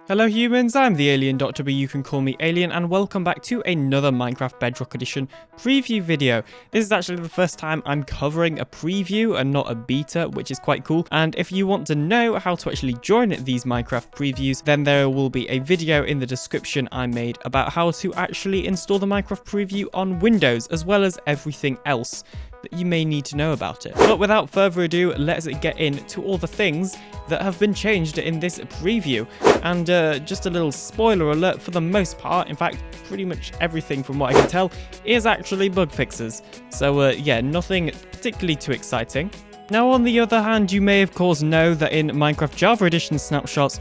Hello humans, I'm the TheAlienDoctor, but you can call me Alien, and welcome back to another Minecraft Bedrock Edition preview video. This is actually the first time I'm covering a preview and not a beta, which is quite cool. And if you want to know how to actually join these Minecraft previews, then there will be a video in the description I made about how to actually install the Minecraft preview on Windows, as well as everything else that you may need to know about it. But without further ado, let's get into all the things that have been changed in this preview. And just a little spoiler alert, for the most part, in fact, pretty much everything from what I can tell is actually bug fixes. So yeah, nothing particularly too exciting. Now, on the other hand, you may of course know that in Minecraft Java Edition snapshots,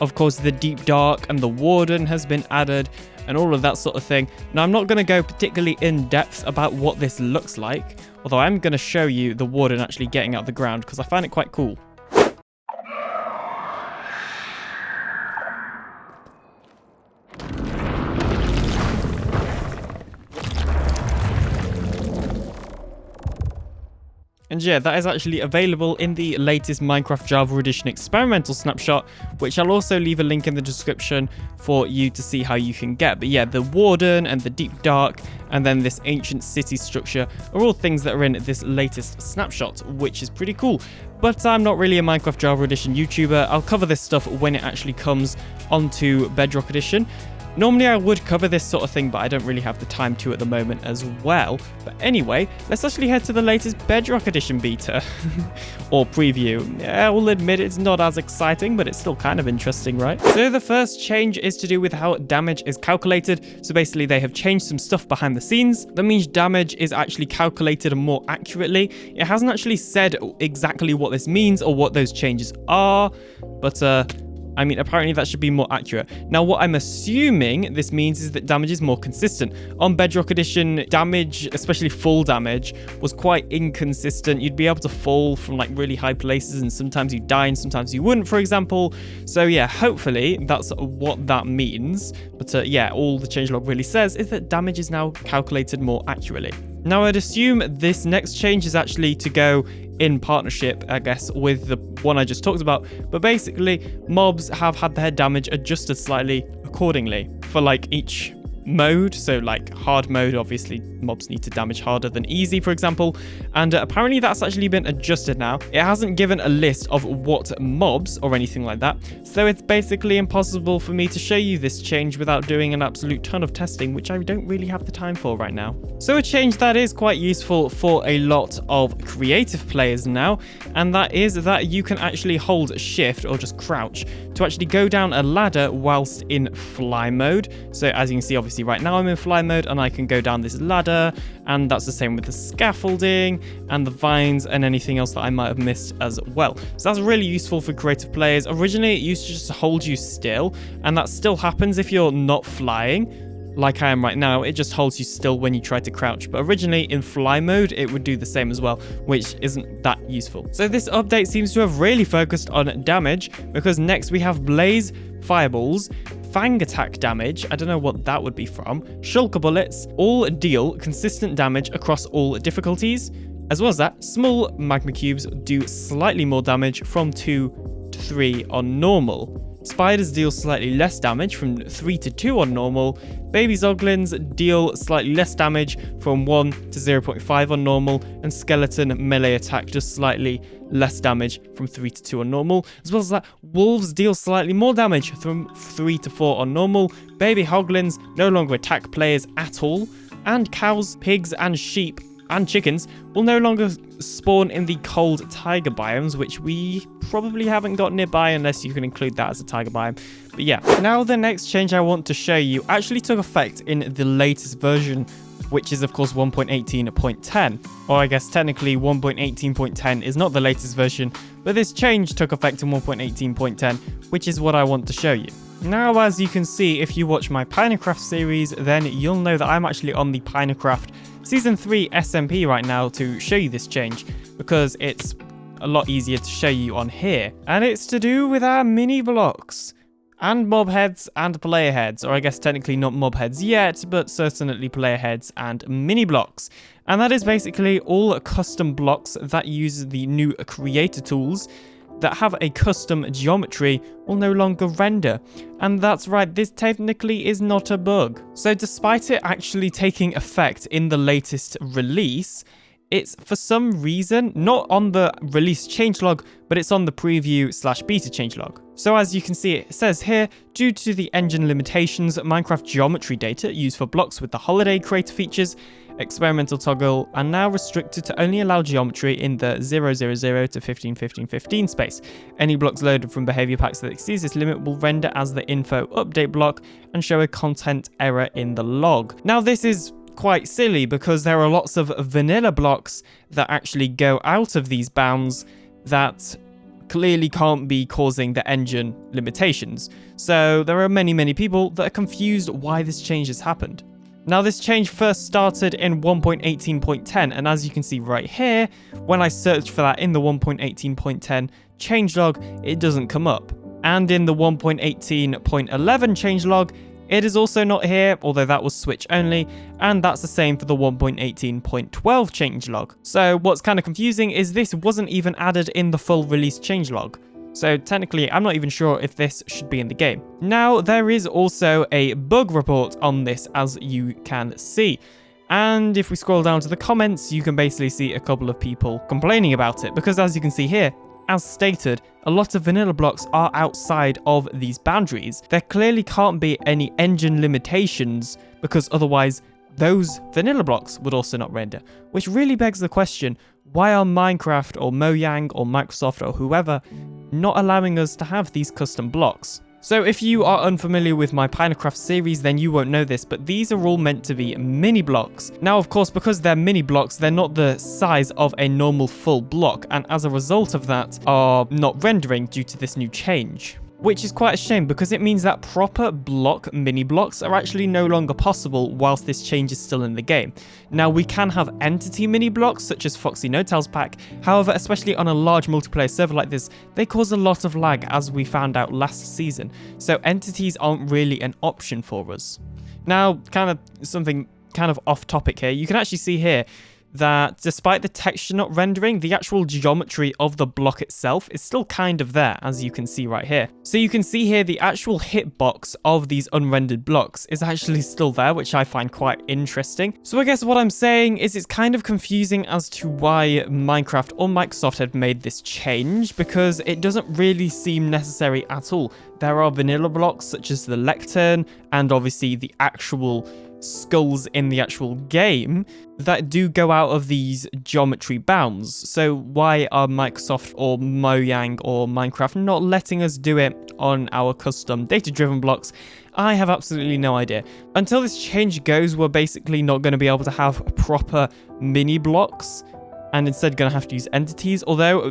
of course, the Deep Dark and the Warden has been added and all of that sort of thing. Now, I'm not going to go particularly in depth about what this looks like, although I'm going to show you the Warden actually getting out of the ground because I find it quite cool. And yeah, that is actually available in the latest Minecraft Java Edition experimental snapshot, which I'll also leave a link in the description for you to see how you can get. But yeah, the Warden and the Deep Dark and then this ancient city structure are all things that are in this latest snapshot, which is pretty cool. But I'm not really a Minecraft Java Edition YouTuber. I'll cover this stuff when it actually comes onto Bedrock Edition. Normally I would cover this sort of thing, but I don't really have the time to at the moment as well. But anyway, let's actually head to the latest Bedrock Edition beta. Or preview. Yeah, I will admit it's not as exciting, but it's still kind of interesting, right? So the first change is to do with how damage is calculated. So basically they have changed some stuff behind the scenes. That means damage is actually calculated more accurately. It hasn't actually said exactly what this means or what those changes are, but I mean, apparently that should be more accurate. Now, what I'm assuming this means is that damage is more consistent. On Bedrock Edition, damage, especially full damage, was quite inconsistent. You'd be able to fall from like really high places and sometimes you die and sometimes you wouldn't, for example. So yeah, hopefully that's what that means. But yeah, all the changelog really says is that damage is now calculated more accurately. Now, I'd assume this next change is actually to go in partnership, I guess, with the one I just talked about. But basically, mobs have had their damage adjusted slightly accordingly for like each mode. So like hard mode, obviously mobs need to damage harder than easy, for example, and apparently that's actually been adjusted now. It hasn't given a list of what mobs or anything like that, so it's basically impossible for me to show you this change without doing an absolute ton of testing, which I don't really have the time for right now. So a change that is quite useful for a lot of creative players now, and that is that you can actually hold shift or just crouch to actually go down a ladder whilst in fly mode. So as you can see, obviously right now I'm in fly mode and I can go down this ladder, and that's the same with the scaffolding and the vines and anything else that I might have missed as well. So that's really useful for creative players. Originally it used to just hold you still, and that still happens if you're not flying like I am right now. It just holds you still when you try to crouch, but originally in fly mode it would do the same as well, which isn't that useful. So this update seems to have really focused on damage, because next we have blaze, fireballs, fang attack damage, I don't know what that would be from, shulker bullets, all deal consistent damage across all difficulties. As well as that, small magma cubes do slightly more damage from 2 to 3 on normal. Spiders deal slightly less damage from 3 to 2 on normal. Baby zoglins deal slightly less damage from 1 to 0.5 on normal. And skeleton melee attack does slightly less damage from 3 to 2 on normal. As well as that, wolves deal slightly more damage from 3 to 4 on normal. Baby hoglins no longer attack players at all. And cows, pigs, and sheep and chickens will no longer spawn in the cold taiga biomes, which we probably haven't got nearby unless you can include that as a taiga biome. But yeah, now the next change I want to show you actually took effect in the latest version, which is of course 1.18.10, or I guess technically 1.18.10 is not the latest version, but this change took effect in 1.18.10, which is what I want to show you. Now, as you can see, if you watch my Pinecraft series, then you'll know that I'm actually on the Pinecraft Season 3 SMP right now to show you this change, because it's a lot easier to show you on here. And it's to do with our mini blocks. And mob heads and player heads, or I guess technically not mob heads yet, but certainly player heads and mini blocks. And that is basically all custom blocks that use the new creator tools that have a custom geometry will no longer render. And that's right, this technically is not a bug. So despite it actually taking effect in the latest release, it's for some reason not on the release changelog, but it's on the preview/beta changelog. So as you can see, it says here, due to the engine limitations, Minecraft geometry data used for blocks with the holiday creator features, experimental toggle, are now restricted to only allow geometry in the 000 to 151515 space. Any blocks loaded from behavior packs that exceeds this limit will render as the info update block and show a content error in the log. Now this is quite silly because there are lots of vanilla blocks that actually go out of these bounds that clearly can't be causing the engine limitations. So there are many people that are confused why this change has happened. Now this change first started in 1.18.10, and as you can see right here, when I searched for that in the 1.18.10 changelog, it doesn't come up. And in the 1.18.11 changelog, it is also not here, although that was Switch only, and that's the same for the 1.18.12 changelog. So what's kind of confusing is this wasn't even added in the full release changelog. So technically, I'm not even sure if this should be in the game. Now, there is also a bug report on this, as you can see. And if we scroll down to the comments, you can basically see a couple of people complaining about it, because as you can see here, as stated, a lot of vanilla blocks are outside of these boundaries. There clearly can't be any engine limitations because otherwise those vanilla blocks would also not render, which really begs the question, why are Minecraft or Mojang or Microsoft or whoever not allowing us to have these custom blocks? So if you are unfamiliar with my Minecraft series, then you won't know this, but these are all meant to be mini blocks. Now, of course, because they're mini blocks, they're not the size of a normal full block, and as a result of that, are not rendering due to this new change. Which is quite a shame because it means that proper block mini blocks are actually no longer possible whilst this change is still in the game. Now we can have entity mini blocks such as Foxy No-Tails pack, however, especially on a large multiplayer server like this, they cause a lot of lag as we found out last season, so entities aren't really an option for us. Now, kind of something kind of off topic here, you can actually see here that despite the texture not rendering, the actual geometry of the block itself is still kind of there, as you can see right here. So you can see here the actual hitbox of these unrendered blocks is actually still there, which I find quite interesting. So I guess what I'm saying is it's kind of confusing as to why Minecraft or Microsoft had made this change, because it doesn't really seem necessary at all. There are vanilla blocks such as the lectern and obviously the actual skulls in the actual game that do go out of these geometry bounds. So why are Microsoft or Mojang or Minecraft not letting us do it on our custom data-driven blocks? I have absolutely no idea. Until this change goes, we're basically not going to be able to have proper mini blocks and instead going to have to use entities. Although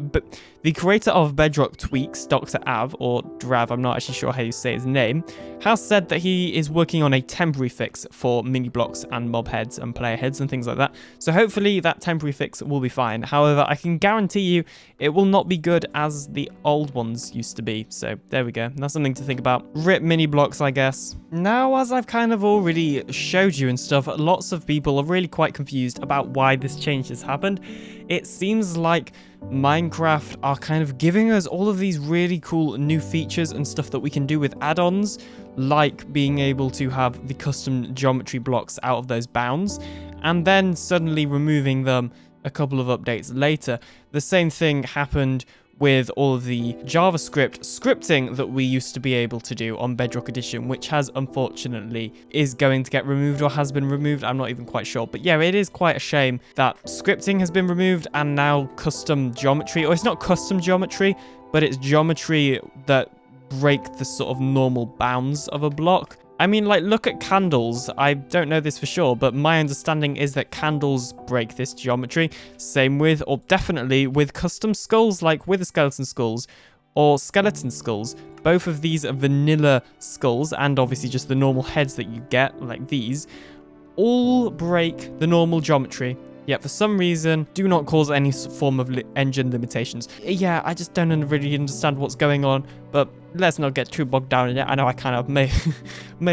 the creator of Bedrock Tweaks, Dr. Av, or Drav, I'm not actually sure how you say his name, has said that he is working on a temporary fix for mini blocks and mob heads and player heads and things like that. So hopefully that temporary fix will be fine. However, I can guarantee you it will not be good as the old ones used to be. So there we go. That's something to think about. RIP mini blocks, I guess. Now, as I've kind of already showed you and stuff, lots of people are really quite confused about why this change has happened. It seems like Minecraft are kind of giving us all of these really cool new features and stuff that we can do with add-ons, like being able to have the custom geometry blocks out of those bounds, and then suddenly removing them a couple of updates later. The same thing happened with all of the JavaScript scripting that we used to be able to do on Bedrock Edition, which has unfortunately is going to get removed or has been removed. I'm not even quite sure. But yeah, it is quite a shame that scripting has been removed and now custom geometry, or it's not custom geometry, but it's geometry that break the sort of normal bounds of a block. I mean, like, look at candles. I don't know this for sure, but my understanding is that candles break this geometry. Same with, or definitely with custom skulls, like wither skeleton skulls or skeleton skulls. Both of these are vanilla skulls, and obviously just the normal heads that you get, like these, all break the normal geometry. Yet for some reason, do not cause any form of engine limitations. Yeah, I just don't really understand what's going on, but let's not get too bogged down in it. I know I kind of may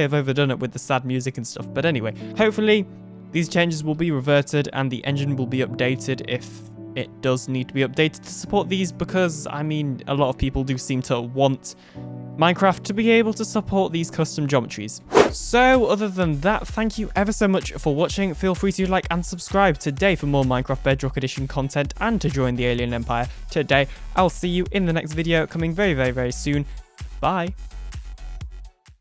have overdone it with the sad music and stuff, but anyway, hopefully these changes will be reverted and the engine will be updated if it does need to be updated to support these because, I mean, a lot of people do seem to want Minecraft to be able to support these custom geometries. So other than that, thank you ever so much for watching. Feel free to like and subscribe today for more Minecraft Bedrock Edition content and to join the Alien Empire today. I'll see you in the next video coming very, very, very soon. Bye.